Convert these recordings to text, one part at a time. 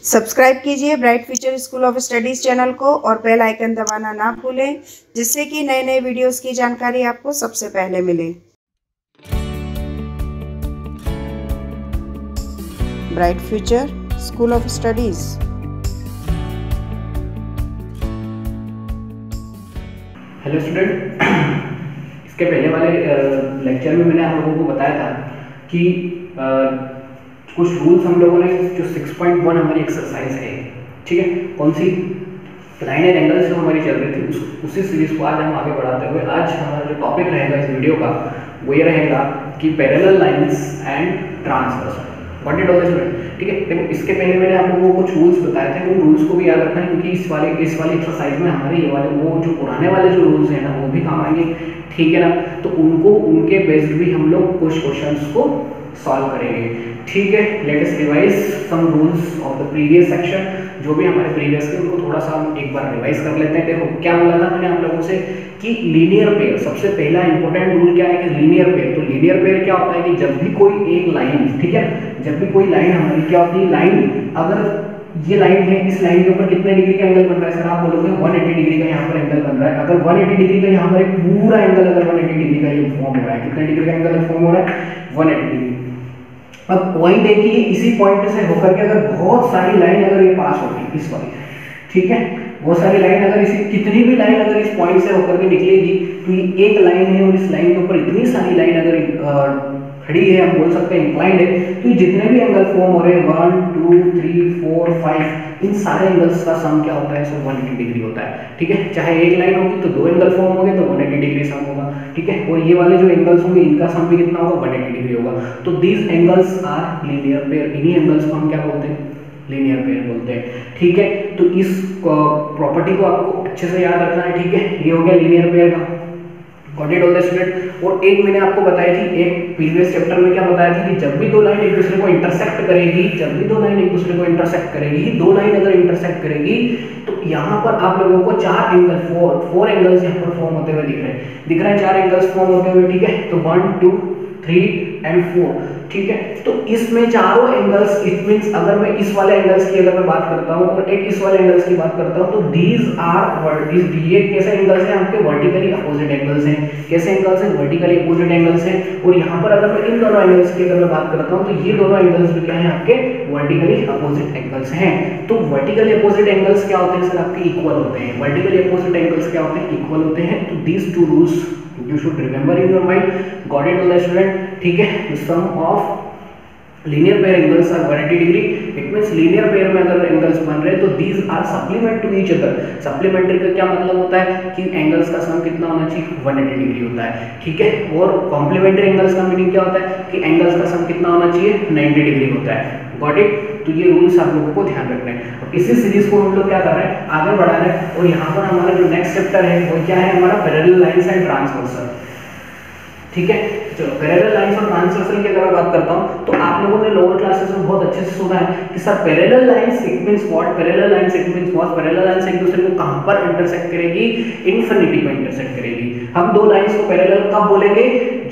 Subscribe कीजिए bright future school of studies channel को और बेल आइकन दबाना ना भूलें, जिससे कि नए नए वीडियोस की जानकारी आपको सबसे पहले मिले। Bright future school of studies. Hello student, इसके पहले वाले लेक्चर में मैंने आप लोगों को बताया था कि कुछ रूल्स हम लोगों ने जो 6.1 हमारी एक्सरसाइज है, ठीक है, कौन सी लाइन एंड एंगल्स जो हमारी चल रही थी उसी सीरीज को आज हम आगे बढ़ाते हुए आज हमारा जो टॉपिक रहेगा इस वीडियो का वो ये रहेगा कि parallel lines and transverse. What it all student, ठीक है। देखो, इसके पहले मैंने आप लोगों को कुछ रूल्स बताए थे, उन रूल्स को भी याद रखना है क्योंकि इस वाली एक्सरसाइज में हमारे ये वाले वो जो पुराने वाले जो रूल्स हैं ना वो भी काम आएंगे, ठीक है ना। तो उनको उनके बेस्ड भी हम लोग कुछ क्वेश्चंस को सॉल्व करेंगे, ठीक है। Let us revise some rules of the previous section. जो भी हमारे प्रीवियस के उनको थोड़ा सा हम एक बार रिवाइज कर लेते हैं। देखो, क्या बोला था मैंने आप लोगों से कि लीनियर पेयर, सबसे पहला इंपॉर्टेंट रूल क्या है कि लीनियर पेयर। तो लीनियर पेयर क्या होता है कि जब भी कोई एक लाइन, ठीक है, जब भी कोई लाइन हमारी क्या होती है, लाइन अगर ये लाइन है, इस लाइन के ऊपर कितने डिग्री का एंगल बन रहा है सर, आप बोलोगे 180 डिग्री का यहाँ पर एंगल बन रहा है। अगर 180 डिग्री का यहाँ पर एक पूरा एंगल अगर 180 डिग्री का ये फॉर्म हो रहा है, कितने डिग्री का एंगल फॉर्म हो रहा है, 180 डिग्री। अब वही देखिए, इसी पॉइंट से होकर के अगर बहुत सारी लाइन अगर ये पास होगी इस वाली, ठीक है, बहुत सारी लाइन अगर इसी कितनी भी लाइन अगर इस पॉइंट से होकर के निकलेगी तो ये एक लाइन है और इस लाइन के ऊपर इतनी सारी लाइन अगर खड़ी है, हम बोल सकते हैं इंक्लाइंड है, तो जितने भी एंगल फॉर्म हो रहे हैं 1 2 3 4 5 इन सारे एंगल्स का सम क्या होता है सर, 180 डिग्री होता है, ठीक है। चाहे एक लाइन होगी तो दो एंगल फॉर्म होंगे तो 180 डिग्री सम होगा, ठीक है। और ये वाले जो एंगल्स होंगे इनका सम भी कितना होगा, 180 डिग्री होगा। तो these angles are linear pair. इन्हीं एंगल्स को हम क्या बोलते हैं, लीनियर पेयर बोलते हैं, ठीक है। तो इस प्रॉपर्टी को आपको अच्छे से याद रखना है, ठीक है। ये हो गया लीनियर पेयर का। Got it all the student. और एक मैंने आपको बताई थी, एक प्रीवियस चैप्टर में क्या बताया था कि जब भी दो लाइन एक दूसरे को इंटरसेक्ट करेगी, जब भी दो लाइन एक दूसरे को इंटरसेक्ट करेगी, दो लाइन अगर इंटरसेक्ट करेगी तो यहाँ पर आप लोगों को चार एंगल, फोर एंगल्स यहाँ पर फॉर्म होते हुए दिख रहे हैं, चार एंगल्स फॉर्म होते हुए, ठीक है। तो 1 2 3 एंड 4, ठीक है। तो इसमें चारों एंगल्स, इट मींस अगर मैं इस वाले एंगल्स की अगर मैं बात करता हूं और एक इस वाले एंगल्स की बात करता हूं तो दीज आर ये कैसे एंगल्स हैं, आपके वर्टिकली अपोजिट एंगल्स हैं। कैसे एंगल्स हैं, वर्टिकली अपोजिट एंगल्स हैं। और यहां पर अगर मैं इन दोनों एंगल्स की अगर मैं बात करता हूं तो ये दोनों एंगल्स भी क्या हैं, आपके वर्टिकली अपोजिट एंगल्स हैं। तो वर्टिकली अपोजिट एंगल्स क्या होते हैं सर, आपके इक्वल होते हैं। वर्टिकली अपोजिट एंगल्स क्या होते हैं, इक्वल होते हैं। तो these to rules you should remember in your mind. Got it all the student, ठीक है। the sum of linear pair angles are 180 degree. it means linear pair में अगर एंगल्स बन रहे हैं तो these are supplement to each other. supplementary का क्या मतलब होता है कि एंगल्स का सम कितना होना चाहिए, 180 डिग्री होता है, ठीक है। और कॉम्प्लीमेंट्री एंगल्स का मीनिंग क्या होता है कि एंगल्स का सम कितना होना चाहिए, 90 डिग्री होता है। Got it. तो ये रूल्स आप लोगों को ध्यान रखना है। और इसी सीरीज को हम लोग क्या कर रहे हैं, आगे बढ़ा रहे हैं। और यहाँ पर हमारा जो नेक्स्ट चैप्टर है वो क्या है, हमारा पैरेलल लाइंस एंड ट्रांसवर्सल, ठीक है। चलो, पैरेलल लाइंस और ट्रांसवर्सल की अगर मैं बात करता हूं तो आप लोगों ने लोअर क्लासेस में बहुत अच्छे से सुना है कि sir parallel lines it means what, parallel lines it means what, parallel lines एक दूसरे को कहां पर इंटरसेक्ट करेगी, इन्फिनिटी में इंटरसेक्ट करेगी। हम दो लाइंस को पैरेलल कब बोलेंगे,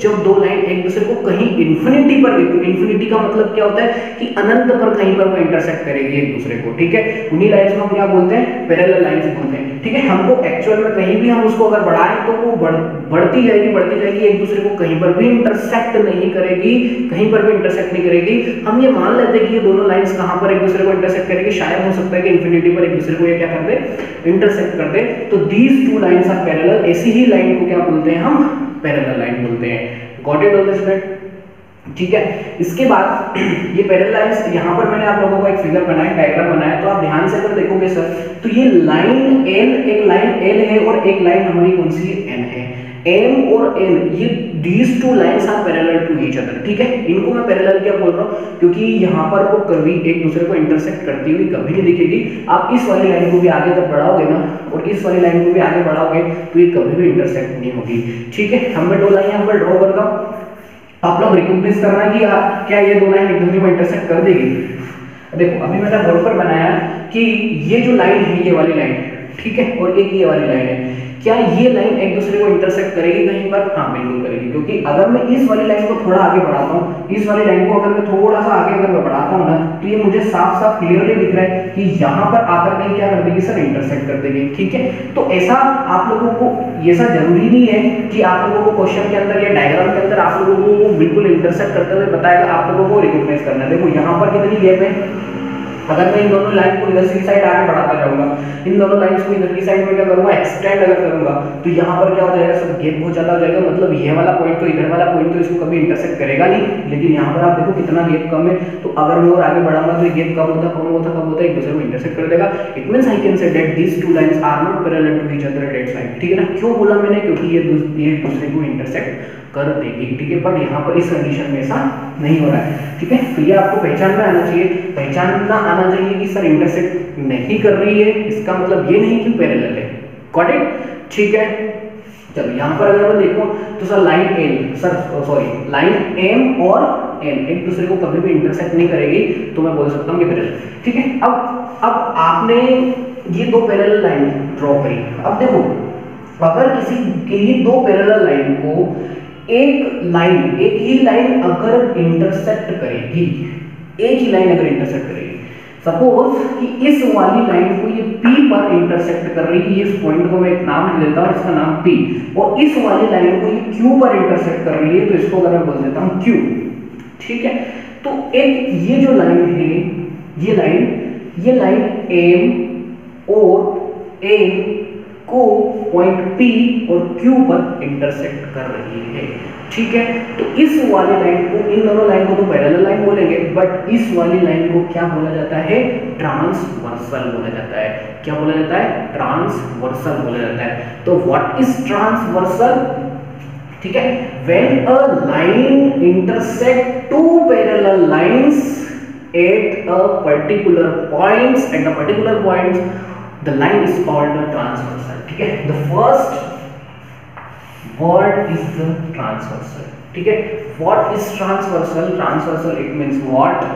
जब दो लाइन एक दूसरे को कहीं इन्फिनिटी पर, इन्फिनिटी का मतलब क्या होता है कि अनंत पर कहीं पर वो इंटरसेक्ट करेगी एक दूसरे को, ठीक है। उन्हीं लाइंस को हम क्या बोलते हैं, पैरेलल लाइंस बोलते हैं, ठीक है। हमको एक्चुअल में कहीं भी हम उसको अगर बढ़ाएं तो वो बढ़ती जाएगी, एक दूसरे को कहीं पर भी इंटरसेक्ट नहीं करेगी, कहीं पर भी इंटरसेक्ट नहीं करेगी। हम ये मान लेते हैं कि ये दोनों लाइंस कहां पर एक दूसरे को इंटरसेक्ट करेगी, शायद हो सकता है कि इंफिनिटी पर एक दूसरे को ये क्या कर दे, इंटरसेक्ट कर दे। तो these two lines are parallel. ऐसी ही लाइन को क्या बोलते हैं हम, पैरेलल लाइन बोलते हैं। Got it all the student, ठीक है। इसके बाद ये पैरेलल लाइंस, यहाँ पर मैंने आप लोगों को एक फिगर बनाया, डायग्राम बनाया, तो आप ध्यान से अगर देखोगे सर तो ये लाइन एल, एक लाइन एल है और एक लाइन हमारी कौन सी है, एन है। एम और एन, ये these two lines are parallel to each other, ठीक है। इनको मैं पैरेलल क्या बोल रहा हूँ क्योंकि यहाँ पर वो कभी एक दूसरे को इंटरसेक्ट करती हुई कभी नहीं दिखेगी। आप इस वाली लाइन को भी आगे जब बढ़ाओगे ना और इस वाली लाइन को भी आगे बढ़ाओगे तो ये कभी भी इंटरसेक्ट नहीं होगी, ठीक है। हम मैं दो लाइन यहाँ पर ड्रॉ करता हूँ, आप लोग रिकॉग्नाइज करना कि क्या ये दो लाइन एक दूसरे को इंटरसेक्ट कर देगी। देखो, अभी मैंने बोर्ड पर बनाया कि ये जो लाइन है, ये वाली लाइन, ठीक है, और एक ये वाली लाइन है, क्या ये लाइन एक दूसरे को इंटरसेक्ट करेगी कहीं पर? हाँ बिल्कुल करेगी, क्योंकि अगर मैं इस वाली लाइन को थोड़ा आगे बढ़ाता हूँ, इस वाली लाइन को अगर मैं थोड़ा सा आगे अगर मैं बढ़ाता हूँ ना, तो ये मुझे साफ साफ क्लियरली दिख रहा है कि यहाँ पर आकर के क्या कर देगी सर, इंटरसेक्ट कर देगी। ठीक है, तो ऐसा आप लोगों को, ऐसा जरूरी नहीं है कि आप लोगों को क्वेश्चन के अंदर या डायग्राम के अंदर आप लोगों को बिल्कुल इंटरसेक्ट करते हुए बताएगा, आप लोगों को रिकॉग्नाइज करना है। देखो यहाँ पर कितनी गैप है, अगर मैं इन दोनों लाइन को इधर की साइड आगे बढ़ाता जाऊंगा, इन दोनों लाइंस को इधर की साइड में क्या करूंगा, एक्सटेंड अगर करूंगा, तो यहाँ पर क्या हो जाएगा सब, गैप बहुत ज्यादा हो जाएगा। मतलब ये वाला पॉइंट तो इधर वाला पॉइंट तो इसको कभी इंटरसेक्ट करेगा नहीं, लेकिन यहाँ पर आप देखो कितना गैप कम है। तो अगर मैं और आगे बढ़ाऊंगा तो ये गैप कम होता एक दूसरे को इंटरसेक्ट कर देगा। It means I can say that these two lines are not parallel to each other at side. ठीक है ना, क्यों बोला मैंने, क्योंकि ये दूसरे को इंटरसेक्ट कर देगी। ठीक है, बट यहाँ पर इस कंडीशन में ऐसा नहीं हो रहा है। ठीक है, तो ये आपको पहचान में आना चाहिए, पहचानना आना चाहिए कि सर इंटरसेक्ट नहीं कर रही है, इसका मतलब ये नहीं कि पैरेलल है। Got it? ठीक है, चलो यहाँ पर अगर मैं देखूं तो sir line L, line M और एन एक दूसरे को कभी भी इंटरसेक्ट नहीं करेगी, तो मैं बोल सकता हूँ कि पैरेलल। ठीक है, अब आपने ये दो पैरेलल लाइन ड्रॉ करी। अब देखो, अगर किसी के लिए दो पैरेलल लाइन को एक ही लाइन अगर इंटरसेक्ट करेगी, एक ही लाइन अगर इंटरसेक्ट करेगी, सपोज कि इस वाली लाइन को ये P पर इंटरसेक्ट कर रही है, इस पॉइंट को मैं एक नाम दे देता हूं, इसका नाम P, और इस वाली लाइन को ये Q पर इंटरसेक्ट कर रही है, तो इसको अगर मैं बोल देता हूं Q। ठीक है, तो एक ये जो लाइन है, ये लाइन M और N को पॉइंट P और Q पर इंटरसेक्ट कर रही है। ठीक है, तो इस वाली लाइन को, इन दोनों लाइन को तो पैरेलल लाइन बोलेंगे, बट इस वाली लाइन को क्या बोला जाता है, ट्रांसवर्सल बोला जाता है। क्या बोला जाता है? ट्रांसवर्सल बोला जाता है। तो व्हाट इज ट्रांसवर्सल? ठीक है, when a line intersect two parallel lines at a particular points, the line is called the transversal. ठीक है, the first word is the transversal. ठीक है, what is transversal? Transversal it means what?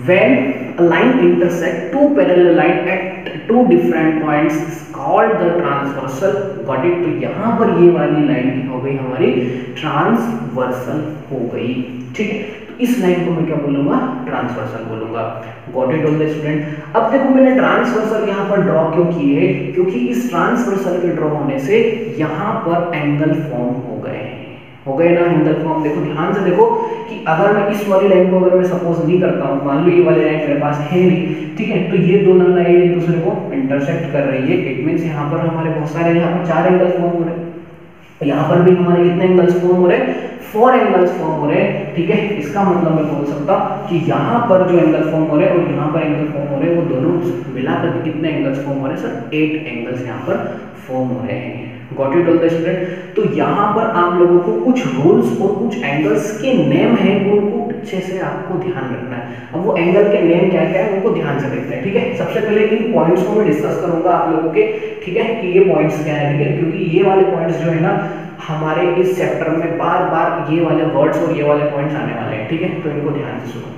When a line intersect two parallel line at two different points is called the transversal. Got it? तो यहाँ पर ये वाली line हो गई हमारी ट्रांसवर्सल हो गई। ठीक है, इस लाइन को मैं क्या बोलूंगा, ट्रांसवर्सल बोलूंगा। Got it all the student? अब देखो मैंने ट्रांसवर्सल यहाँ पर ड्रॉ क्यों की है, क्योंकि इस ट्रांसवर्सल के ड्रॉ होने से यहाँ पर एंगल फॉर्म हो गए ना, एंगल फॉर्म। देखो ध्यान से देखो कि अगर मैं इस वाली लाइन को अगर मैं सपोज नहीं करता हूँ, मान लो ये वाली लाइन मेरे पास है नहीं, ठीक है, तो ये दोनों लाइन एक दूसरे को इंटरसेक्ट कर रही है। इट मींस यहाँ पर हमारे बहुत सारे, यहाँ पर 4 एंगल फॉर्म हो रहे हैं, यहाँ पर भी हमारे कितने एंगल्स फॉर्म हो रहे हैं, 4 एंगल्स फॉर्म हो रहे हैं। ठीक है, इसका मतलब मैं बोल सकता कि यहाँ पर जो एंगल फॉर्म हो रहे हैं और यहाँ पर एंगल फॉर्म हो रहे हैं, वो दोनों मिलाकर के कितने एंगल्स फॉर्म हो रहे हैं सर, 8 एंगल्स यहाँ पर फॉर्म हो रहे हैं। Got it all the student? तो यहाँ पर आप लोगों को कुछ रूल्स और कुछ एंगल्स के नेम हैं, उनको अच्छे से आपको ध्यान रखना है। अब वो एंगल के नेम क्या क्या है उनको ध्यान से देखते हैं। ठीक है, सबसे पहले इन पॉइंट्स को मैं डिस्कस करूंगा आप लोगों के। ठीक है, कि ये पॉइंट्स क्या है। ठीक है, क्योंकि ये वाले पॉइंट्स जो है ना, हमारे इस चैप्टर में बार बार ये वाले वर्ड्स और ये वाले पॉइंट्स आने वाले हैं। ठीक है, तो इनको ध्यान से सुनो।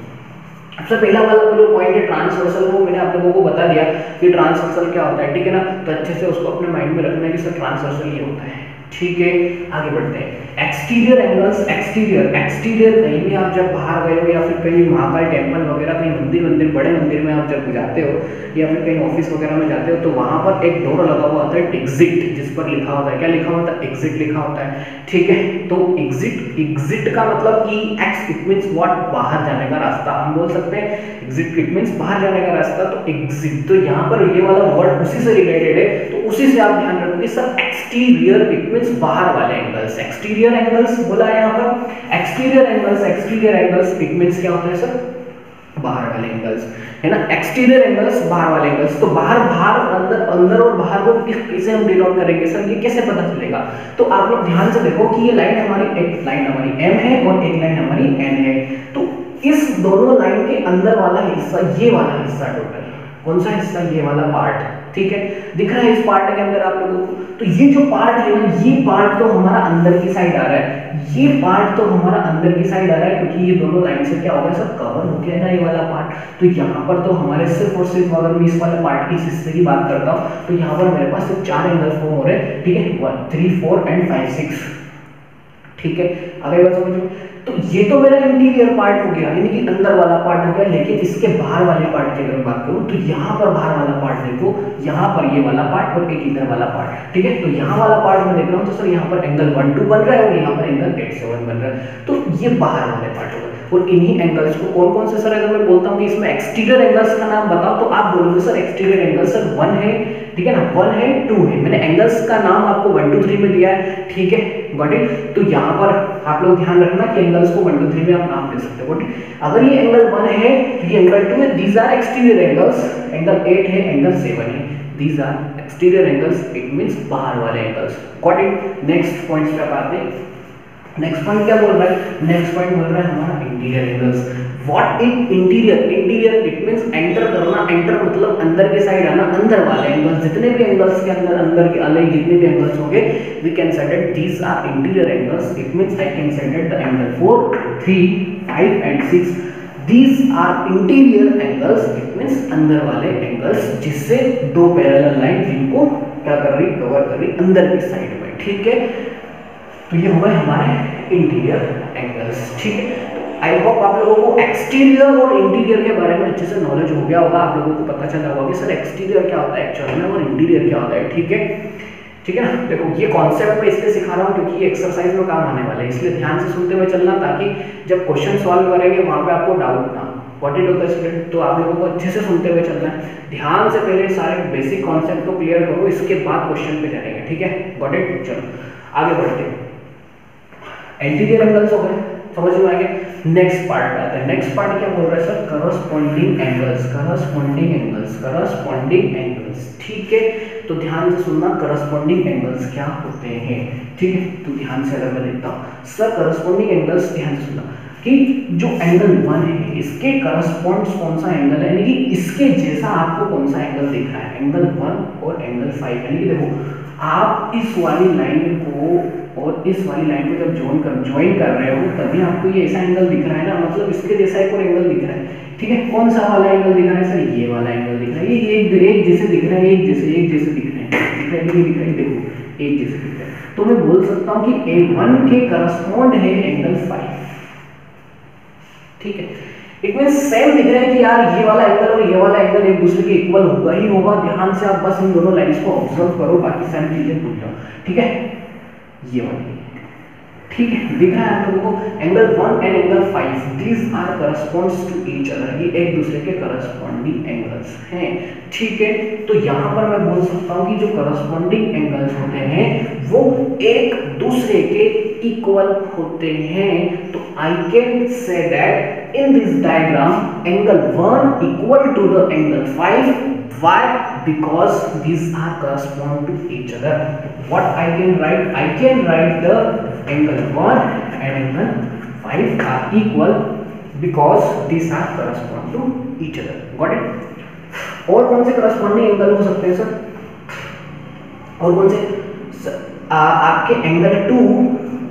सबसे पहला वाला जो पॉइंट है ट्रांसवर्सल, वो मैंने आप लोगों को बता दिया कि ट्रांसवर्सल क्या होता है। ठीक है ना, तो अच्छे से उसको अपने माइंड में रखना है कि सर ट्रांसवर्सल ये होता है। ठीक है, आगे बढ़ते हैं। एक्सटीरियर एंगल्स, एक्सटीरियर कहीं भी आप जब बाहर गए हो या फिर कहीं महाकाल टेम्पल वगैरह, कहीं मंदिर बड़े मंदिर में आप जब जाते हो या फिर कहीं ऑफिस वगैरह में जाते हो, तो वहां पर एक डोर लगा हुआ होता है एग्जिट, जिस पर लिखा होता है, क्या लिखा होता है, एग्जिट लिखा होता है। ठीक है, तो एग्जिट का मतलब ई एक्स, इट मींस व्हाट, बाहर जाने का रास्ता। हम बोल सकते हैं एग्जिट इट मींस बाहर जाने का रास्ता। तो एग्जिट, तो यहाँ पर ये वाला वर्ड उसी से रिलेटेड है, तो उसी से आप ध्यान रखोगे सर एक्सटीरियर इट मींस बाहर वाले एंगल्स। एक्सटीरियर एंगल्स बोला है यहाँ पर, एक्सटीरियर एंगल्स इट मींस क्या होता है सर, बाहर वाले एंगल्स, है ना। एक्सटीरियर एंगल्स बाहर वाले एंगल्स। तो बाहर अंदर और बाहर को कैसे हम डिनोट करेंगे सर, ये कैसे पता चलेगा? तो आप लोग ध्यान से देखो कि ये लाइन हमारी, एक लाइन हमारी M है और एक लाइन हमारी N है। तो इस दोनों लाइन के अंदर वाला हिस्सा, ये वाला हिस्सा टोटल, कौन सा हिस्सा, ये वाला पार्ट। ठीक है, दिख रहा है इस पार्ट के अंदर आप लोगों को। तो ये जो पार्ट है ना, ये पार्ट तो हमारा अंदर की साइड आ रहा है, ये पार्ट तो हमारा अंदर की साइड आ रहा है, क्योंकि ये दोनों लाइन से क्या हो गया सर, कवर हो गया ना ये वाला पार्ट। तो यहाँ पर तो हमारे सिर्फ और सिर्फ, अगर मैं इस वाले पार्ट की हिस्से की बात करता हूँ, तो यहाँ पर मेरे पास सिर्फ 4 एंगल फॉर्म हो रहे हैं, ठीक है, 1 3 4 एंड 5 6, ठीक है। आगे बात समझो, तो ये तो मेरा इंटीरियर पार्ट हो गया, यानी कि अंदर वाला पार्ट हो गया। लेकिन इसके बाहर वाले पार्ट की अगर बात करूं, तो यहाँ पर बाहर वाला पार्ट देखो, यहाँ पर ये वाला पार्ट और एक इधर वाला पार्ट, ठीक है। तो यहाँ वाला पार्ट मैं देख रहा हूँ, तो सर यहाँ पर एंगल 1 2 बन रहा है और यहाँ पर एंगल 8 7 बन रहा है। तो ये बाहर वाले पार्ट हो गए। और इन्हीं एंगल्स को कौन कौन से, सर अगर मैं बोलता हूँ कि इसमें एक्सटीरियर एंगल्स का नाम बताओ, तो आप बोलोगे सर एक्सटीरियर एंगल सर 1 है, ठीक है ना, 1 है 2 है। मैंने एंगल्स का नाम आपको 1 2 3 में दिया है, ठीक है, गॉट इट। तो यहाँ पर आप लोग ध्यान रखना कि एंगल्स को 1 2 3 में आप नाम दे सकते हो, गॉट इट। अगर ये एंगल 1 है, तो ये एंगल 2 है, these are exterior angles. Angle 8 है, एंगल 7 है, these are exterior angles, it means बाहर वाले angles, got it. Next points पे आते हैं। नेक्स्ट पॉइंट क्या बोल रहा है, नेक्स्ट पॉइंट बोल रहा है हमारा interior angles. What is interior, interior it means enter करना, एंटर मतलब अंदर के साइड आना, अंदर वाले एंगल्स, जितने भी एंगल्स के अंदर, अंदर के अलग जितने भी एंगल्स होंगे, we can say that these are interior angles. It means I can say that the angle 4 3 5 and 6 these are interior angles. It means अंदर वाले एंगल्स, जिससे दो पैरेलल लाइन जिनको क्या कर रही, कवर कर रही अंदर की साइड में, ठीक है। तो ये हो गए हमारे इंटीरियर एंगल्स, ठीक है। आई होप आप लोगों को एक्सटीरियर और इंटीरियर के बारे में अच्छे से नॉलेज हो गया होगा, आप लोगों को पता चला होगा कि सर एक्सटीरियर क्या होता है एक्चुअल में और इंटीरियर क्या होता है, ठीक है, ठीक है ना। देखो ये कॉन्सेप्ट मैं इसलिए सिखा रहा हूँ क्योंकि ये एक्सरसाइज में काम आने वाला है, इसलिए ध्यान से सुनते हुए चलना, ताकि जब क्वेश्चन सॉल्व करेंगे वहां पे आपको डाउट ना, व्हाट इट होता है स्टूडेंट। तो आप लोगों को अच्छे से सुनते हुए चलना है, ध्यान से पहले सारे बेसिक कॉन्सेप्ट को क्लियर करो, इसके बाद क्वेश्चन पे जाएंगे, ठीक है, गॉट इट। चलो आगे बढ़ते हैं। इंटीरियर एंगल्स हो गए, समझ में आ गया। नेक्स्ट पार्ट पे आते हैं। नेक्स्ट पार्ट क्या बोल रहा है sir, corresponding angles, corresponding angles, corresponding angles, ठीक है। तो ध्यान से सुनना, करस्पॉन्डिंग एंगल्स क्या होते हैं, ठीक है। तो ध्यान से अगर मैं देखता हूँ सर करस्पॉन्डिंग एंगल्स, ध्यान से सुनना कि जो एंगल 1 है इसके करस्पॉन्ड्स कौन सा एंगल है, यानी कि इसके जैसा आपको कौन सा एंगल दिख रहा है, एंगल 1 और एंगल 5। यानी कि देखो आप इस वाली लाइन को और इस वाली लाइन को जब ज्वाइन कर रहे हो, तभी आपको ये ऐसा एंगल दिख रहा है ना, मतलब इसके जैसा एक और एंगल दिख रहा है, ठीक है। कौन सा वाला एंगल दिख रहा है सर, ये वाला एंगल दिख रहा है। ये एक जैसे दिख रहा है, एक जैसे दिख रहे हैं, दिख रहा है, देखो एक जैसे दिख रहा है। तो मैं बोल सकता हूँ कि A1 के करस्पॉन्ड है एंगल 5, ठीक है। इट मींस सेम दिख रहा है कि यार ये वाला एंगल और ये वाला एंगल एक दूसरे के इक्वल होगा ही होगा। ध्यान से आप बस इन दोनों लाइंस को ऑब्जर्व करो, बाकी सारी चीजें भूल जाओ, ठीक है। ये वाली, ठीक है, दिख रहा है आप लोगों को angle 1 and angle 5, these are corresponds to each other, ये एक दूसरे के करस्पॉन्डिंग एंगल्स हैं, ठीक है। तो यहाँ पर मैं बोल सकता हूँ कि जो करस्पॉन्डिंग एंगल्स होते हैं वो एक दूसरे के इक्वल होते हैं। तो I can say that in this diagram angle 1 equal to the angle 5, why? Because these are correspond to each other. What I can write? I can write the angle 1 and angle 5 are equal because these are correspond to each other. Got it? और कौन से corresponding angle हो सकते हैं sir, और कौन से आपके एंगल 2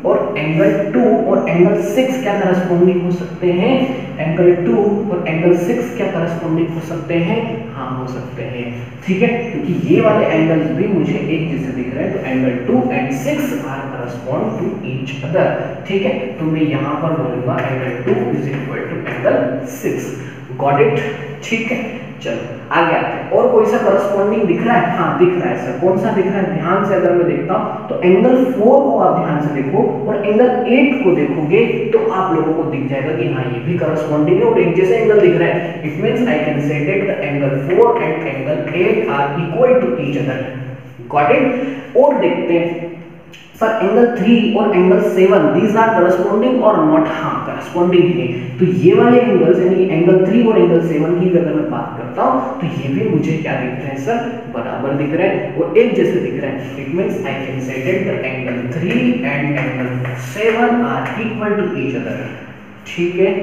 और एंगल 2 और एंगल 6 क्या करस्पॉन्डिंग हो सकते हैं, एंगल 2 और एंगल 6 क्या करस्पॉन्डिंग हो सकते हैं, हाँ हो सकते हैं, ठीक है। क्योंकि ये वाले एंगल्स भी मुझे एक जैसे दिख रहे हैं, तो angle 2 and 6 are correspond to each other, ठीक है। तो मैं यहाँ पर बोलूंगा angle 2 is equal to angle 6, got it, ठीक है। चलो आगे आते हैं। और कोई सा करस्पॉन्डिंग दिख रहा है, हाँ दिख रहा है सर, कौन सा दिख रहा है, ध्यान से अगर मैं देखता हूं तो एंगल 4 को आप ध्यान से देखो और एंगल 8 को देखोगे तो आप लोगों को दिख जाएगा कि हाँ ये भी करस्पॉन्डिंग है और एक जैसे एंगल दिख रहा है। It means I can say that the angle 4 and angle 8 are equal to each other, got it. और देखते हैं सर एंगल 3 और एंगल 7 दीज आर करस्पॉन्डिंग और नॉट, हाँ करस्पॉन्डिंग है। तो ये वाले एंगल्स यानी कि एंगल 3 और एंगल 7 की अगर मैं बात करता हूं तो ये भी मुझे क्या दिख रहे हैं सर, बराबर दिख रहे हैं और एक जैसे दिख रहे हैं। It means I can say that the angle 3 and angle 7 are equal to each other, ठीक है।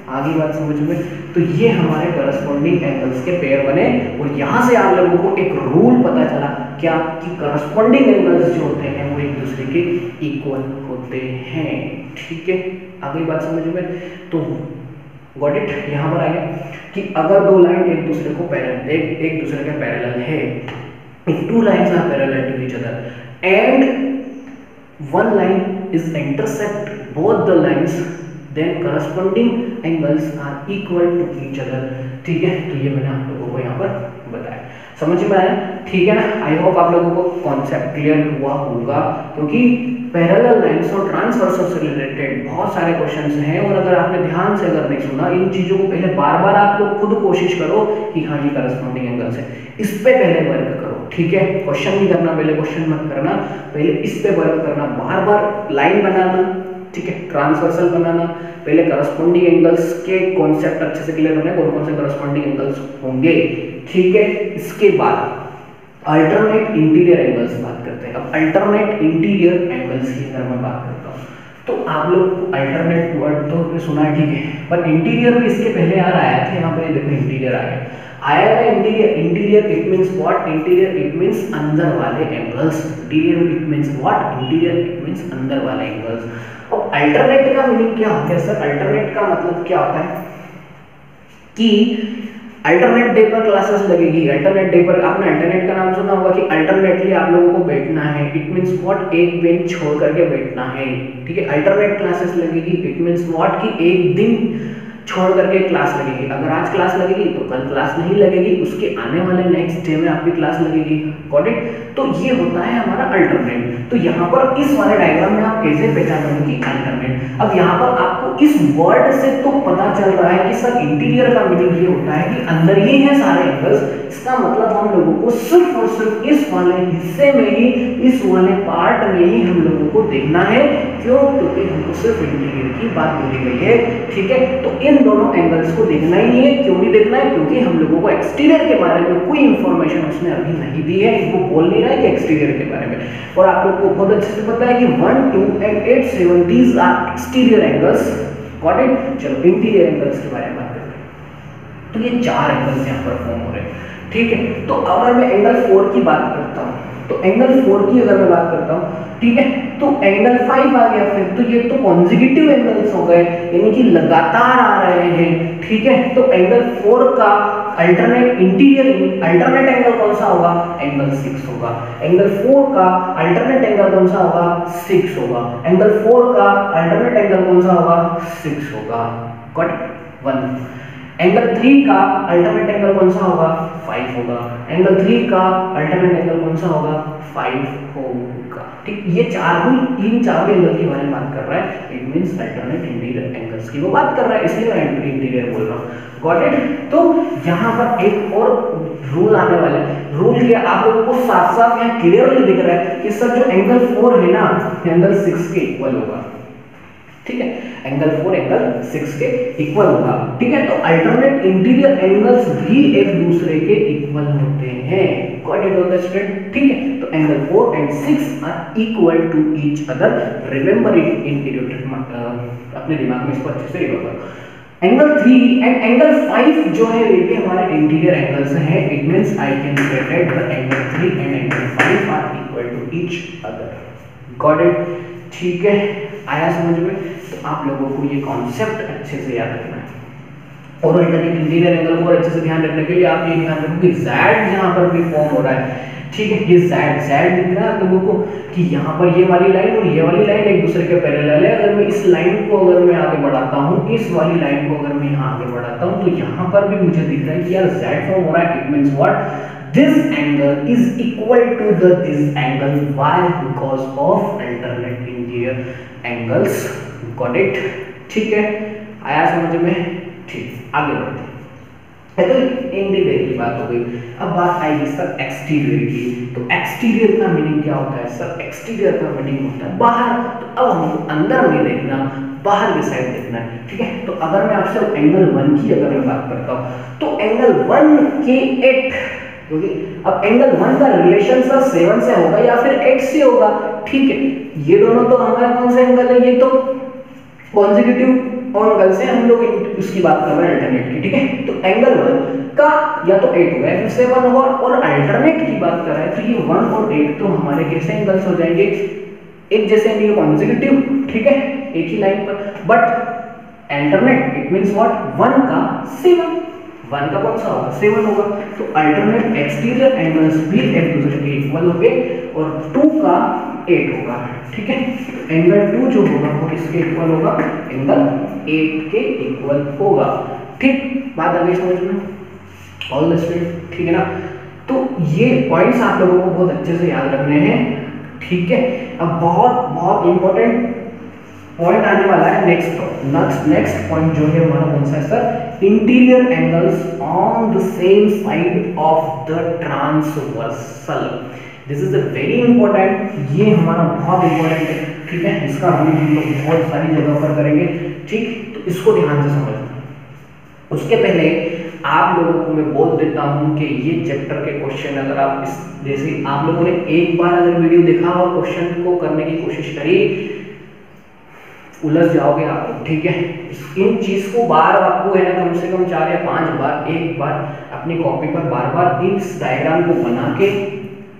आगे बात समझ में? तो ये हमारे करस्पॉन्डिंग एंगल्स के पेयर बने और यहाँ से आप लोगों को एक रूल पता चला क्या कि करस्पॉन्डिंग एंगल्स जो होते हैं वो एक दूसरे के इक्वल होते हैं। ठीक है, आगे बात समझ में? तो गॉट इट? यहाँ पर आगे कि अगर दो लाइन एक दूसरे को पैरेलल एक दूसरे के पैरेलल है, if two lines are parallel to each other and one line is intersect both the lines then corresponding angles are equal to each other। ठीक है, तो ये मैंने आप लोगों को यहाँ पर बताया, समझ में आया? ठीक है ना? आई होप आप लोगों को कॉन्सेप्ट क्लियर हुआ होगा, क्योंकि पैरेलल लाइंस और ट्रांसवर्सल से रिलेटेड बहुत सारे क्वेश्चंस हैं और अगर आपने ध्यान से अगर नहीं सुना इन चीजों को पहले बार बार आप लोग खुद कोशिश करो कि हाँ ये करस्पॉन्डिंग एंगल्स है, इस पे पहले वर्क करो। ठीक है, क्वेश्चन नहीं करना, पहले क्वेश्चन मत करना, पहले इस पे वर्क करना, बार बार लाइन बनाना, ठीक है, ट्रांसवर्सल बनाना, पहले करस्पॉन्डिंग एंगल्स के कॉन्सेप्ट अच्छे से क्लियर होने, कौन कौन से करस्पॉन्डिंग एंगल्स होंगे। ठीक है, इसके बाद अल्टरनेट इंटीरियर एंगल्स बात करते हैं। अब अल्टरनेट इंटीरियर एंगल्स की अगर मैं बात करता हूँ तो आप लोग अल्टरनेट वर्ड तो सुना है, ठीक है, पर इंटीरियर भी इसके पहले यार आया था, यहाँ पे देखो इंटीरियर आया है interior. Interior it means what? Interior it means अंदर वाले angles. Interior it means what? Interior it means अंदर वाले एंगल्स। अब अल्टरनेट का मीनिंग क्या होता है सर? अल्टरनेट का मतलब क्या होता है कि अल्टरनेट डे पर क्लासेस लगेगी। अल्टरनेट डे पर आपने अल्टरनेट का नाम सुना होगा कि अल्टरनेटली आप लोगों को बैठना है। It means what? एक बेंच छोड़ करके बैठना है। ठीक है, अल्टरनेट क्लासेस लगेगी। It means what? कि एक दिन छोड़ करके क्लास लगेगी। अगर आज क्लास लगेगी तो कल क्लास नहीं लगेगी, उसके आने वाले नेक्स्ट डे में आपकी क्लास लगेगी। Got it? तो ये होता है हमारा अल्टरनेट। तो यहाँ पर इस वाले डायग्राम में आप कैसे पहचानोगे कि अल्टरनेट? अब यहाँ पर आपको इस वर्ड से तो पता चल रहा है कि सर इंटीरियर का मीनिंग ये होता है कि अंदर ही है सारे एंगल्स। इसका मतलब हम लोगों को सिर्फ और सिर्फ इस वाले हिस्से में ही, इस वाले पार्ट में ही हम लोगों को देखना है। क्यों? क्योंकि हमको सिर्फ इंटीरियर की बात बोली गई है। ठीक है, तो इन दोनों एंगल्स को देखना ही नहीं है। क्यों नहीं देखना है? क्योंकि हम लोगों को एक्सटीरियर के बारे में कोई इंफॉर्मेशन उसने अभी नहीं दी है, वो बोल नहीं रहा है कि एक्सटीरियर के बारे में। और आप लोगों को बहुत अच्छे से पता है कि 1, 2 and 8, 7 these are exterior angles। Got it? चलो इंटीरियर एंगल्स के बारे में बात करते हैं। तो ये 4 एंगल्स यहाँ पर फॉर्म हो रहे हैं। ठीक है, तो अगर मैं एंगल 4 की बात करता हूँ, तो एंगल 4 की अगर मैं बात करता हूँ, ठीक है, तो एंगल 5 आ गया फिर, तो ये तो कॉन्जिक्यूटिव एंगल्स हो गए, यानी कि लगातार आ रहे हैं। ठीक है, तो एंगल 4 का अल्टरनेट इंटीरियर अल्टरनेट एंगल कौन सा होगा? एंगल 6 होगा। एंगल 4 का अल्टरनेट एंगल कौन सा होगा? 6 होगा। एंगल 4 का अल्टरनेट एंगल कौन सा होगा? 6 होगा। गॉट 1। एंगल 3 का अल्टरनेट एंगल कौन सा होगा? 5 होगा। एंगल 3 का अल्टरनेट एंगल कौन सा होगा? 5 होगा। ठीक, ये इन चारों एंगल के बारे में बात कर रहा है। It means alternate interior angles की वो बात कर रहा है, इसलिए मैं इंटीरियर बोल रहा हूँ। Got it? तो यहाँ पर एक और रूल आने वाला है। रूल क्या आप लोगों को साफ साफ यहाँ क्लियरली दिख रहा है कि सर जो एंगल 4 है ना, एंगल 6 के इक्वल होगा। ठीक है, एंगल 4 एंगल 6 के इक्वल होगा। ठीक है, तो अल्टरनेट इंटीरियर एंगल्स भी एक दूसरे के इक्वल होते हैं। गॉट इट होता है स्टूडेंट? ठीक है, तो angle 4 and 6 are equal to each other. Remember it in period, अपने दिमाग में इसको अच्छे से रिकॉर्ड करो। एंगल 3 एंड एंगल 5 जो है ये भी हमारे इंटीरियर एंगल्स हैं। It means I can state the angle 3 and angle 5 are equal to each other. Got it? ठीक है, आया समझ में? तो आप लोगों को ये कॉन्सेप्ट अच्छे से याद रखना है। और अल्टरनेट इंटीरियर एंगल को अच्छे से ध्यान रखने के लिए आप ये ध्यान रखो कि Z यहाँ पर भी फॉर्म हो रहा है। ठीक है, ये Z दिख रहा है आप लोगों को कि यहाँ पर ये वाली लाइन और ये वाली लाइन एक दूसरे के पैरेलल है। अगर मैं इस लाइन को अगर मैं आगे बढ़ाता हूँ, इस वाली लाइन को अगर मैं यहाँ आगे बढ़ाता हूँ, तो यहाँ पर भी मुझे दिख रहा है कि यार Z फॉर्म हो रहा है। It means what? This angle is equal to this angle. Why? Because of alternate interior angles. Got it? ठीक है, आया समझ में? ठीक, आगे बढ़ते हैं। तो इंटीरियर की बात हो गई, अब बात आएगी सर एक्सटीरियर की। तो एक्सटीरियर का मीनिंग क्या होता है सर? एक्सटीरियर का मीनिंग होता है बाहर। तो अब हमको अंदर में देखना, बाहर की साइड देखना है। ठीक है, तो अगर मैं आपसे एंगल 1 की अगर मैं बात करता हूँ, तो एंगल 1 के 8, क्योंकि अब एंगल 1 का रिलेशन सर 7 से होगा या फिर 8 से होगा। ठीक है, ये दोनों तो हमारे कौन से एंगल है? ये तो कॉन्जिक्यूटिव एंगल से हम लोग उसकी बात कर रहे हैं अल्टरनेट की, ठीक है। तो एंगल 1 का या तो 8 होगा या 7 होगा, और अल्टरनेट की बात कर रहे हैं तो ये 1 और 8 तो हमारे कैसे एंगल्स हो जाएंगे, एक जैसे एंगल कॉन्सेक्यूटिव, ठीक है, एक ही लाइन पर। But alternate it means what, 1 का 7, 1 का कौन सा होगा 7 होगा, तो अल्टरनेट एक्सटीरियर एंगल्स भी एक दूसरे के इक्वल होंगे और 2 का 8 होगा, ठीक है। एंगल 2 जो होगा वो किसके इक्वल होगा, एंगल 8 के इक्वल होगा, ठीक। बात आ गई समझ में, ऑल द स्टूडेंट, ठीक है ना। तो ये पॉइंट्स आप लोगों को बहुत अच्छे से याद रखने हैं, ठीक है। अब बहुत बहुत इंपॉर्टेंट पॉइंट आने वाला है नेक्स्ट पॉइंट जो है हमारा कौन सा है sir, interior angles on the same side of the transversal. This is a very important, ये हमारा बहुत इंपॉर्टेंट है, ठीक है। इसका हम लोग बहुत सारी जगह पर करेंगे, ठीक। तो इसको ध्यान से समझना। उसके पहले आप लोगों को मैं बोल देता हूं कि ये चैप्टर के क्वेश्चन अगर आप इस जैसे आप लोगों ने एक बार अगर वीडियो देखा और क्वेश्चन को करने की कोशिश करी, उलझ जाओगे आप, ठीक है। इन चीज को बार आपको है ना कम से कम 4 या 5 बार, एक बार अपनी कॉपी पर बार बार इस डायग्राम को बना के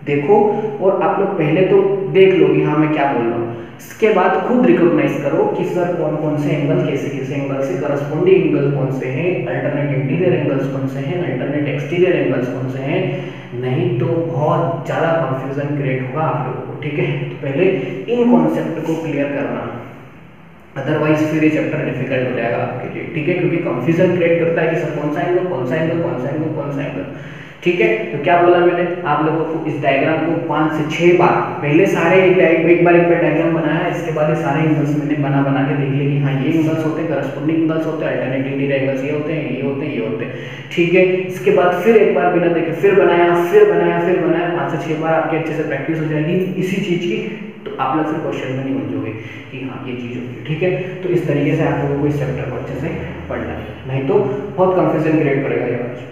देखो, और आप लोग पहले तो देख लो कि हाँ मैं क्या बोल रहा हूँ, इसके बाद खुद रिकॉग्नाइज करो कि सर कौन कौन से एंगल कैसे एंगल से करस्पॉन्डिंग एंगल कौन से हैं, अल्टरनेट इंटीरियर एंगल्स कौन से हैं, अल्टरनेट एक्सटीरियर एंगल्स कौन से हैं, नहीं तो बहुत ज़्यादा कंफ्यूजन क्रिएट होगा आप लोगों को, ठीक है। तो पहले इन कॉन्सेप्ट को क्लियर करना, अदरवाइज फिर ये चैप्टर डिफिकल्ट हो जाएगा आपके लिए, ठीक है। क्योंकि कंफ्यूजन क्रिएट करता है कि सर कौन सा एंगल कौन सा एंगल कौन सा एंगल कौन सा एंगल, ठीक है। तो क्या बोला मैंने आप लोगों को, इस डायग्राम को 5 से 6 बार पहले सारे एक बार डायग्राम बनाया, इसके बाद ये सारे एंगल्स मैंने बना के देख लिया कि हाँ ये एंगल्स होते हैं, करस्पॉन्डिंग एंगल्स होते हैं, अल्टरनेट इंटीरियर एंगल्स ये होते हैं, ये होते हैं, ये होते हैं, ठीक है। इसके बाद फिर एक बार बिना देखे फिर बनाया 5 से 6 बार आपके अच्छे से प्रैक्टिस हो जाएगी इसी चीज की, तो आप लोग फिर क्वेश्चन में नहीं उलझोगे कि हाँ ये चीज़ होगी, ठीक है। तो इस तरीके से आप लोगों को इस चैप्टर को अच्छे से पढ़ना है, नहीं तो बहुत कंफ्यूजन क्रिएट करेगा ये वाला,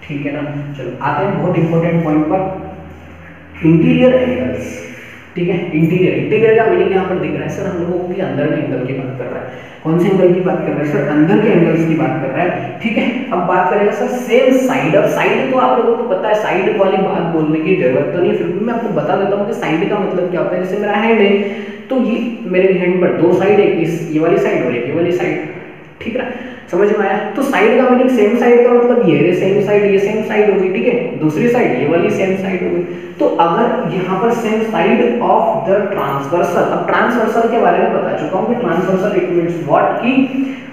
ठीक है ना। चलो आते हैं बहुत इंपॉर्टेंट पॉइंट पर, इंटीरियर एंगल्स, ठीक है। इंटीरियर का मीनिंग यहाँ पर दिख रहा है सर हम लोगों की अंदर में एंगल की बात कर रहा है, कौन से एंगल की बात कर रहा है सर, अंदर के एंगल्स की बात कर रहा है, ठीक है। अब बात करेगा सर सेम साइड, अब साइड तो आप लोगों को पता है, साइड वाली बात बोलने की जरूरत तो नहीं, फिर भी मैं आपको बता देता हूँ कि साइड का मतलब क्या होता है। जैसे मेरा हैंड है, तो ये मेरे हैंड पर 2 साइड है, इस ये वाली साइड और ये वाली साइड, ठीक है, समझ में आया। तो साइड का मीनिंग सेम साइड का मतलब ये सेम साइड, ये सेम साइड होगी, ठीक है। दूसरी साइड ये वाली सेम साइड होगी। तो अगर यहाँ पर same side of the transversal, अब ट्रांसवर्सल के बारे में बता चुका हूँ कि ट्रांसवर्सल इट मींस व्हाट, कि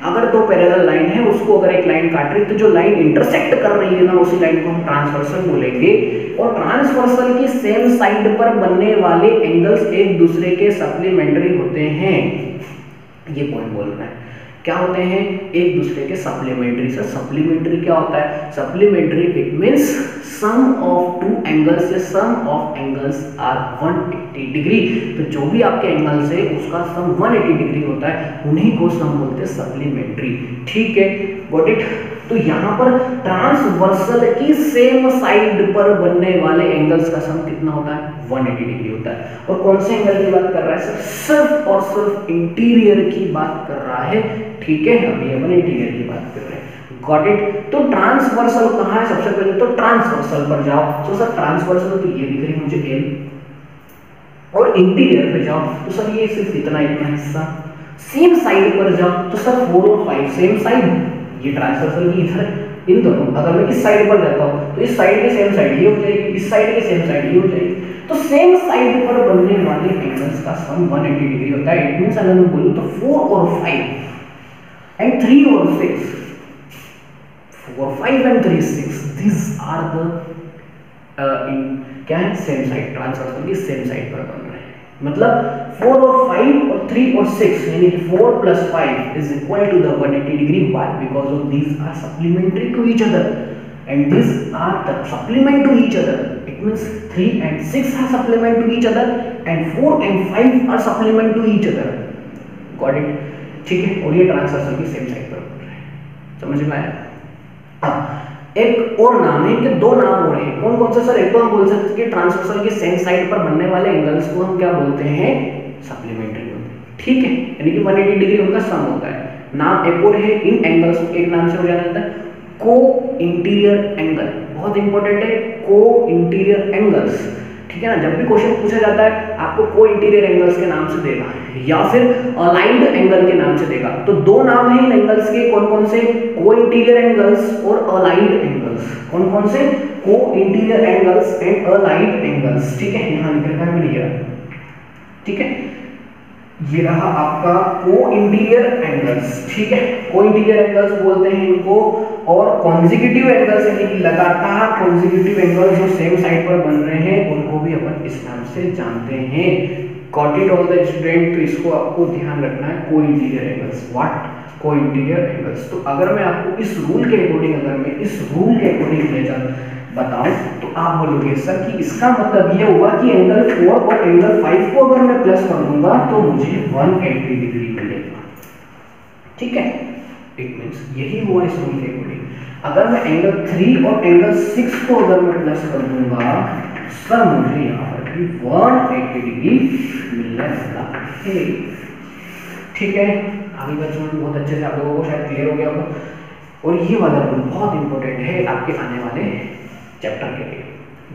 अगर 2 पैरेलल लाइन है उसको अगर एक लाइन काट रही है तो जो लाइन इंटरसेक्ट कर रही है ना उसी लाइन को हम ट्रांसवर्सल बोलेंगे, और ट्रांसवर्सल की सेम साइड पर बनने वाले एंगल्स एक दूसरे के सप्लीमेंट्री होते हैं, ये पॉइंट बोल रहा है। क्या होते हैं, एक दूसरे के सप्लीमेंट्री। सर सप्लीमेंट्री क्या होता है, supplementary it means sum of 2 angles या sum of angles are 180 degree. तो जो भी आपके एंगल्स है उसका सम 180 डिग्री होता है, उन्हीं को हम बोलते हैं सप्लीमेंट्री, ठीक है, गॉट इट। तो यहाँ पर ट्रांसवर्सल की सेम साइड पर बनने वाले एंगल्स का सम कितना होता है, 180 डिग्री होता है। और कौन से एंगल की बात कर रहा है सर, सिर्फ और सिर्फ इंटीरियर की बात कर रहा है, ठीक है। अभी अपन इंटीरियर की बात कर रहे हैं, गॉट इट। तो ट्रांसवर्सल कहाँ है, सबसे पहले तो ट्रांसवर्सल पर जाओ। तो सर ट्रांसवर्सल तो ये दिख रही मुझे एल, और इंटीरियर पे जाओ तो सर ये सिर्फ इतना हिस्सा। सेम साइड पर जाओ तो सर 4 और 5 सेम साइड, ये ट्रांसवर्सल की इधर इन दोनों, अगर मैं इस साइड पर जाता हूं तो इस साइड की सेम साइड ये हो जाएगी, इस साइड की सेम साइड ये हो जाएगी। तो सेम साइड पर बनने वाले एंगल्स का सम 180 डिग्री होता है। इट मींस अगर मैं बोलूं तो 4 और 5 एंड 3 और 6, 4 5 एंड 3 6, दिस आर द क्या है, सेम साइड, ट्रांसवर्सल की सेम साइड पर बन रहे हैं। मतलब 4 और 5 और 3 और 6 यानी कि 4 + 5 is equal to the 180 degree. Why? Because of these are supplementary to each other and these are the supplement to each other. It means 3 and 6 are supplement to each other and 4 and 5 are supplement to each other. Got it? ठीक है, और ये transversal की same side पर बन रहे हैं, समझ में आया। अब एक और नाम है, इनके 2 नाम हो रहे हैं, कौन कौन से सर, एक तो हम बोल सकते हैं कि ट्रांसवर्सल के सेम साइड पर बनने वाले एंगल्स को हम क्या बोलते हैं, सप्लीमेंट्री बोलते हैं, ठीक है, यानी कि 180 डिग्री उनका सम होता है, नाम एक और है इन एंगल्स को एक नाम से हो जाता है को इंटीरियर एंगल, बहुत इंपॉर्टेंट है को इंटीरियर एंगल्स, ठीक है ना। जब भी क्वेश्चन पूछा जाता है आपको को इंटीरियर एंगल्स के नाम से देगा या फिर अलाइंड एंगल के नाम से देगा। तो दो नाम है इन एंगल्स के, कौन कौन से, को इंटीरियर एंगल्स और अलाइंड एंगल्स। कौन कौन से, को interior angles and aligned angles, ठीक है। यहां लिख रखा है मैंने ये, ठीक है, ये रहा आपका को इंटीरियर एंगल्स, ठीक है। को इंटीरियर एंगल्स बोलते हैं इनको, और कॉन्जिक्यूटिव एंगल्स यानी कि लगातार कॉन्जिक्यूटिव एंगल्स जो सेम साइड पर बन रहे हैं उनको भी अपन इस नाम से जानते हैं। Got it all the student. तो इसको आपको ध्यान रखना है, को इंटीरियर एंगल्स, व्हाट, को इंटीरियर एंगल्स। तो अगर मैं आपको इस रूल के अकॉर्डिंग, अगर मैं इस रूल के अकॉर्डिंग मेजर बताऊं तो आप बोलोगे सर कि इसका मतलब ये हुआ कि एंगल 4 और एंगल 5 को अगर मैं प्लस कर दूंगा तो मुझे 180 डिग्री मिलेगा, ठीक है। इट मींस यही हुआ इस रूल के अकॉर्डिंग। अगर मैं एंगल 3 और एंगल 6 को अगर मैं प्लस कर दूंगा सर मुझे यहाँ पर भी 180 डिग्री मिलने वाला है, ठीक है। आगे का चूंकि बहुत अच्छे से आप लोगों को शायद क्लियर हो गया होगा। और ये वाला रूल बहुत इंपॉर्टेंट है आपके आने वाले चैप्टर के लिए।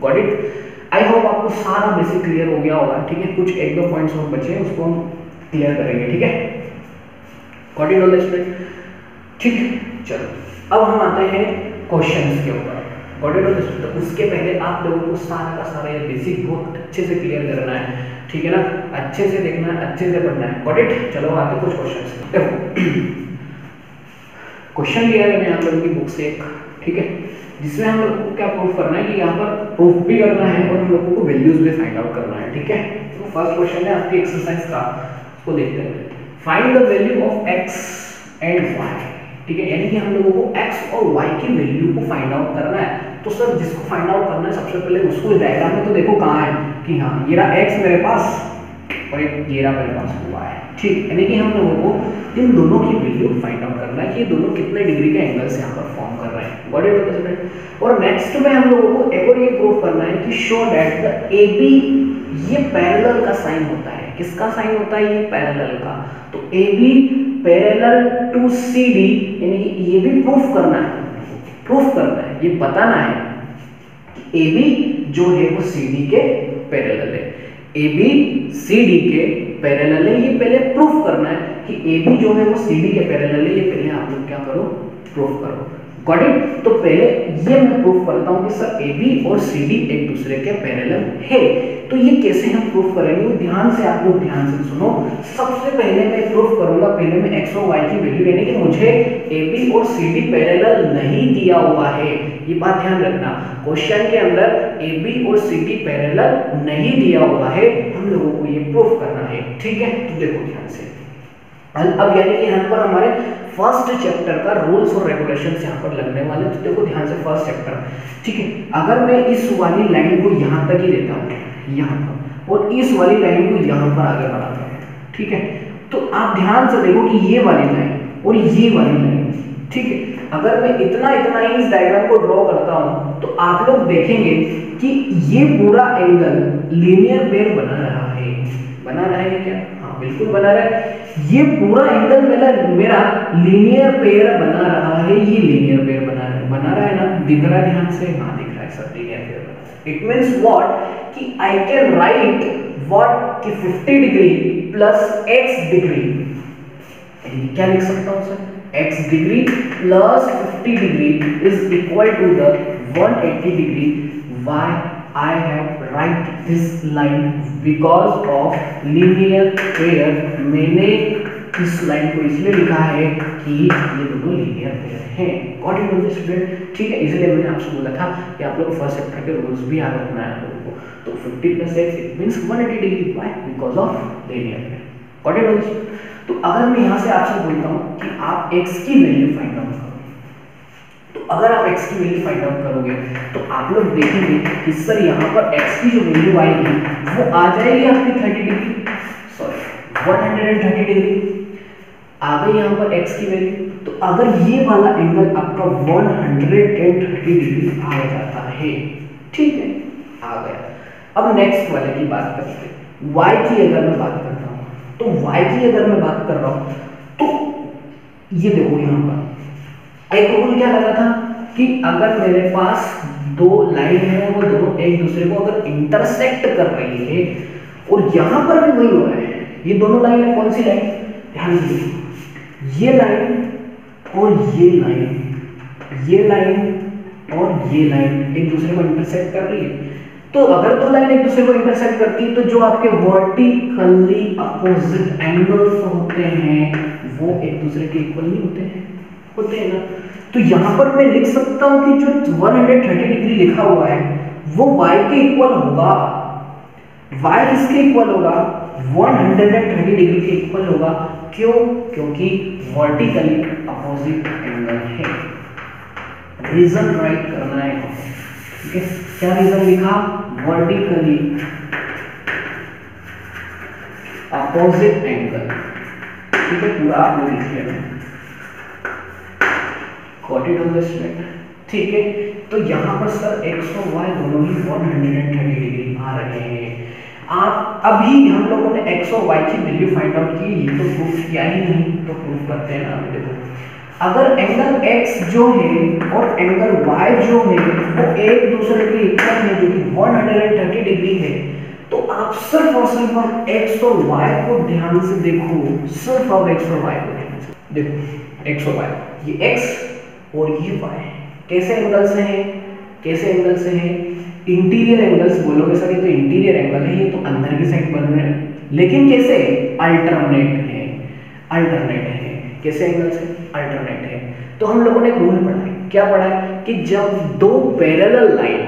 Got it. आई होप आपको सारा बेसिक क्लियर हो गया होगा, ठीक है। कुछ एक दो पॉइंट्स और बचे हैं उसको हम क्लियर करेंगे, ठीक है। Got it all the student, ठीक है। चलो अब हम आते हैं क्वेश्चंस के ऊपर। Got it all the student. तो उसके पहले आप लोगों को सारा का सारा ये बेसिक बहुत अच्छे से क्लियर करना है, ठीक है ना। अच्छे से देखना है, अच्छे से पढ़ना है। Got it. चलो आते कुछ क्वेश्चंस। देखो क्वेश्चन दिया है मैंने आप लोगों की बुक से एक, ठीक है, जिसमें हम लोग को क्या प्रूफ करना है कि यहाँ पर प्रूफ भी करना है और हम लोगों को वैल्यूज भी फाइंड आउट करना है, ठीक है। तो फर्स्ट क्वेश्चन है आपकी एक्सरसाइज का, उसको देखते हैं। Find the value of x and y, ठीक है। यानी कि हम लोगों को x और y की वैल्यू को फाइंड आउट करना है। तो सर जिसको फाइंड आउट करना है सबसे पहले उसको डायग्राम में तो देखो कहाँ है कि हाँ ये रहा x मेरे पास और एक ये रहा मेरे पास y, ठीक। यानी कि हम लोगों को इन दोनों की वैल्यू फाइंड आउट करना है कि ये दोनों कितने डिग्री के एंगल्स यहाँ पर फॉर्म कर रहे हैं। What is it. और नेक्स्ट में हम लोगों को एक और ये प्रूफ करना है कि शो दैट द AB ये पैरेलल का साइन होता है। किसका साइन होता है, ये पैरेलल का। तो AB पैरेलल टू CD, यानी कि ये भी प्रूफ करना है, प्रूफ करना है, ये बताना है कि AB जो है वो CD के पैरेलल है। AB CD के पैरेलल है, ये पहले प्रूफ करना है कि AB जो है वो CD के पैरेलल है। ये पहले आप लोग क्या करो, प्रूफ करो। Got it. तो पहले ये मैं प्रूफ करता हूं कि सर AB और CD एक दूसरे के पैरेलल है। तो ये कैसे हम प्रूफ करेंगे, ध्यान से आप लोग ध्यान से सुनो। सबसे पहले मैं प्रूफ करूंगा, पहले मैं x और y की वैल्यू, यानी कि मुझे AB और CD पैरेलल नहीं दिया हुआ है, ये बात ध्यान रखना। क्वेश्चन के अंदर AB और CD पैरेलल नहीं दिया हुआ है, हम लोगों को ये प्रूफ करना है, ठीक है। तो देखो ध्यान से, अब यानी कि यहाँ पर हमारे फर्स्ट चैप्टर का रूल्स और रेगुलेशंस यहाँ पर लगने वाले। तो देखो ध्यान से फर्स्ट चैप्टर, ठीक है। अगर मैं इस वाली लाइन को यहाँ तक ही देता हूँ, यहाँ पर, और इस वाली लाइन को यहाँ पर आगे बढ़ाता हूँ, ठीक है। तो आप ध्यान से देखो कि ये वाली लाइन और ये वाली लाइन, ठीक है। अगर मैं इतना इतना ही इस डायग्राम को ड्रॉ करता हूँ तो आप लोग देखेंगे कि ये पूरा एंगल लीनियर पेयर बना रहा है। बना रहा है क्या? हाँ बिल्कुल बना रहा है। ये पूरा एंगल मेरा लीनियर पेयर बना रहा है, ये लीनियर पेयर बना रहा है ना, दिख रहा है ध्यान से? हाँ दिख रहा है सर, लीनियर पेयर बना रहा है। इट मींस व्हाट कि आई कैन राइट व्हाट कि 50 डिग्री प्लस x डिग्री, क्या लिख सकता हूं sir? x degree plus 50 degree is equal to the 180 degree. Why I have write this line because of linear pair। मैंने इस line को इसलिए लिखा है कि ये दोनों लीनियर पेयर हैं। गॉट इट ऑन स्टूडेंट, ठीक है। इसलिए मैंने आपसे बोला था कि आप लोग फर्स्ट चैप्टर के रूल्स भी याद रखना है लोगों को। तो 50 plus x it means 180 degree, why? Because of linear pair. Got it on student. तो अगर मैं यहाँ से आपसे बोलता हूँ कि आप x की वैल्यू फाइंड आउट करो, तो अगर आप x की वैल्यू फाइंड आउट करोगे तो आप लोग देखेंगे कि सर यहाँ पर x की जो वैल्यू आएगी वो आ जाएगी आपकी 30 डिग्री, सॉरी 130 डिग्री आ गई यहाँ पर x की वैल्यू। तो अगर ये वाला एंगल आपका 130 डिग्री आ जाता है, ठीक है, आ गया। अब नेक्स्ट वाले की बात करते हैं। y की अगर मैं बात करता हूँ तो y की अगर मैं बात कर रहा हूँ तो ये देखो यहाँ पर एक रूल क्या लगा था कि अगर मेरे पास दो लाइन है, वो दोनों एक दूसरे को अगर इंटरसेक्ट कर रही है, और यहाँ पर भी वही हो रहा है, ये दोनों लाइन है, कौन सी लाइन, ध्यान दीजिए, ये लाइन और ये लाइन, ये लाइन और ये लाइन एक दूसरे को इंटरसेक्ट कर रही है। तो अगर दो लाइन एक दूसरे को इंटरसेक्ट करती है, तो जो आपके वर्टिकली अपोजिट एंगल्स होते हैं वो एक दूसरे के इक्वल नहीं होते हैं ना। तो यहाँ पर मैं लिख सकता हूँ कि जो 130 डिग्री लिखा हुआ है वो y के इक्वल होगा, y किसके इक्वल होगा, 130 डिग्री के इक्वल होगा। क्यों, क्योंकि वर्टिकली अपोजिट एंगल है। रीजन राइट करना है, ठीक है। क्या रीजन लिखा, वर्टिकली अपोजिट एंगल, ठीक है, पूरा आपने लिख लिया, got it on the student, ठीक है। तो यहाँ पर सर x और y दोनों ही 130 डिग्री आ रहे हैं। आप अभी हम लोगों ने x और y की वैल्यू फाइंड आउट की, ये तो प्रूफ किया ही नहीं, तो प्रूफ करते हैं ना। देखो अगर एंगल x जो है और एंगल y जो है वो एक दूसरे के इक्वल है, जो कि 130 डिग्री है, तो आप सिर्फ और सिर्फ x और y को ध्यान से देखो, सिर्फ और x और y को ध्यान से देखो, x और y, ये x और ये y कैसे एंगल से हैं, कैसे एंगल से हैं, इंटीरियर एंगल्स बोलोगे सर, ये तो इंटीरियर एंगल है, ये तो अंदर की साइड बन रहे हैं, लेकिन कैसे, अल्टरनेट है, अल्टरनेट है, कैसे एंगल से, अल्टरनेट है। तो हम लोगों ने एक रूल पढ़ा है, क्या पढ़ा है कि जब दो पैरेलल लाइन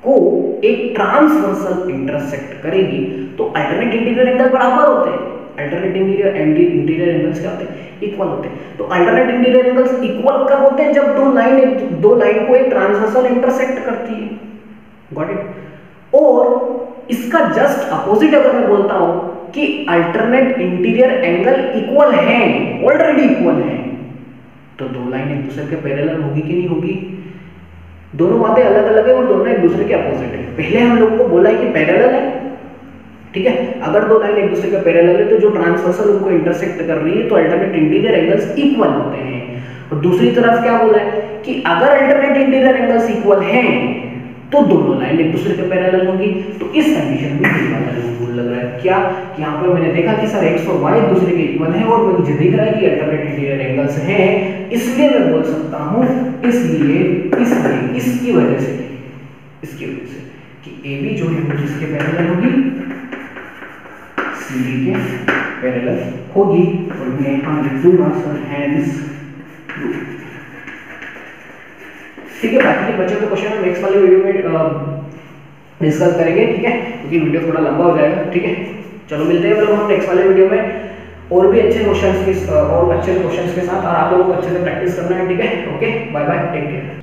को एक ट्रांसवर्सल इंटरसेक्ट करेगी तो अल्टरनेट इंटीरियर एंगल बराबर होते हैं। अल्टरनेट इंटीरियर एंगल्स क्या होते हैं, इक्वल होते हैं। तो अल्टरनेट इंटीरियर एंगल्स इक्वल कब होते हैं, जब दो लाइन को एक ट्रांसवर्सल इंटरसेक्ट करती है, गॉट इट। और इसका जस्ट अपोजिट अगर मैं बोलता हूं कि अल्टरनेट इंटीरियर एंगल इक्वल है, ऑलरेडी इक्वल है, तो दो लाइन एक दूसरे के पैरेलल होगी कि नहीं होगी, दोनों बातें अलग अलग है और दोनों एक दूसरे के अपोजिट है। पहले हम लोगों को बोला है कि पैरेलल है, ठीक है। अगर दो लाइन एक दूसरे के पैरेलल है तो जो ट्रांसवर्सल उनको इंटरसेक्ट कर रही है तो अल्टरनेट इंटीरियर एंगल्स इक्वल होते हैं। और दूसरी तरफ क्या बोला है कि अगर अल्टरनेट इंटीरियर एंगल्स इक्वल हैं तो दोनों लाइन एक दूसरे के पैरेलल होंगी। तो इस कंडीशन में ये वाला रूल लग रहा है क्या, यहाँ पर मैंने देखा कि सर x और y एक दूसरे के इक्वल हैं और मुझे दिख रहा है कि अल्टरनेट इंटीरियर एंगल्स हैं, इसलिए मैं बोल सकता हूँ, इसलिए इसकी वजह से कि AB जो है वो जिसके पैरेलल होगी CD के पैरेलल होगी, और मैं यहाँ लिख दूंगा सर हेंस रूल, ठीक है। बाकी के बच्चों के क्वेश्चन हम नेक्स्ट वाले वीडियो में डिस्कस करेंगे, ठीक है, क्योंकि वीडियो थोड़ा लंबा हो जाएगा, ठीक है। चलो मिलते हैं मतलब हम नेक्स्ट वाले वीडियो में और भी अच्छे क्वेश्चंस के साथ, और अच्छे क्वेश्चंस के साथ, और आप लोगों को अच्छे से प्रैक्टिस करना है, ठीक है। Okay, bye bye, take care.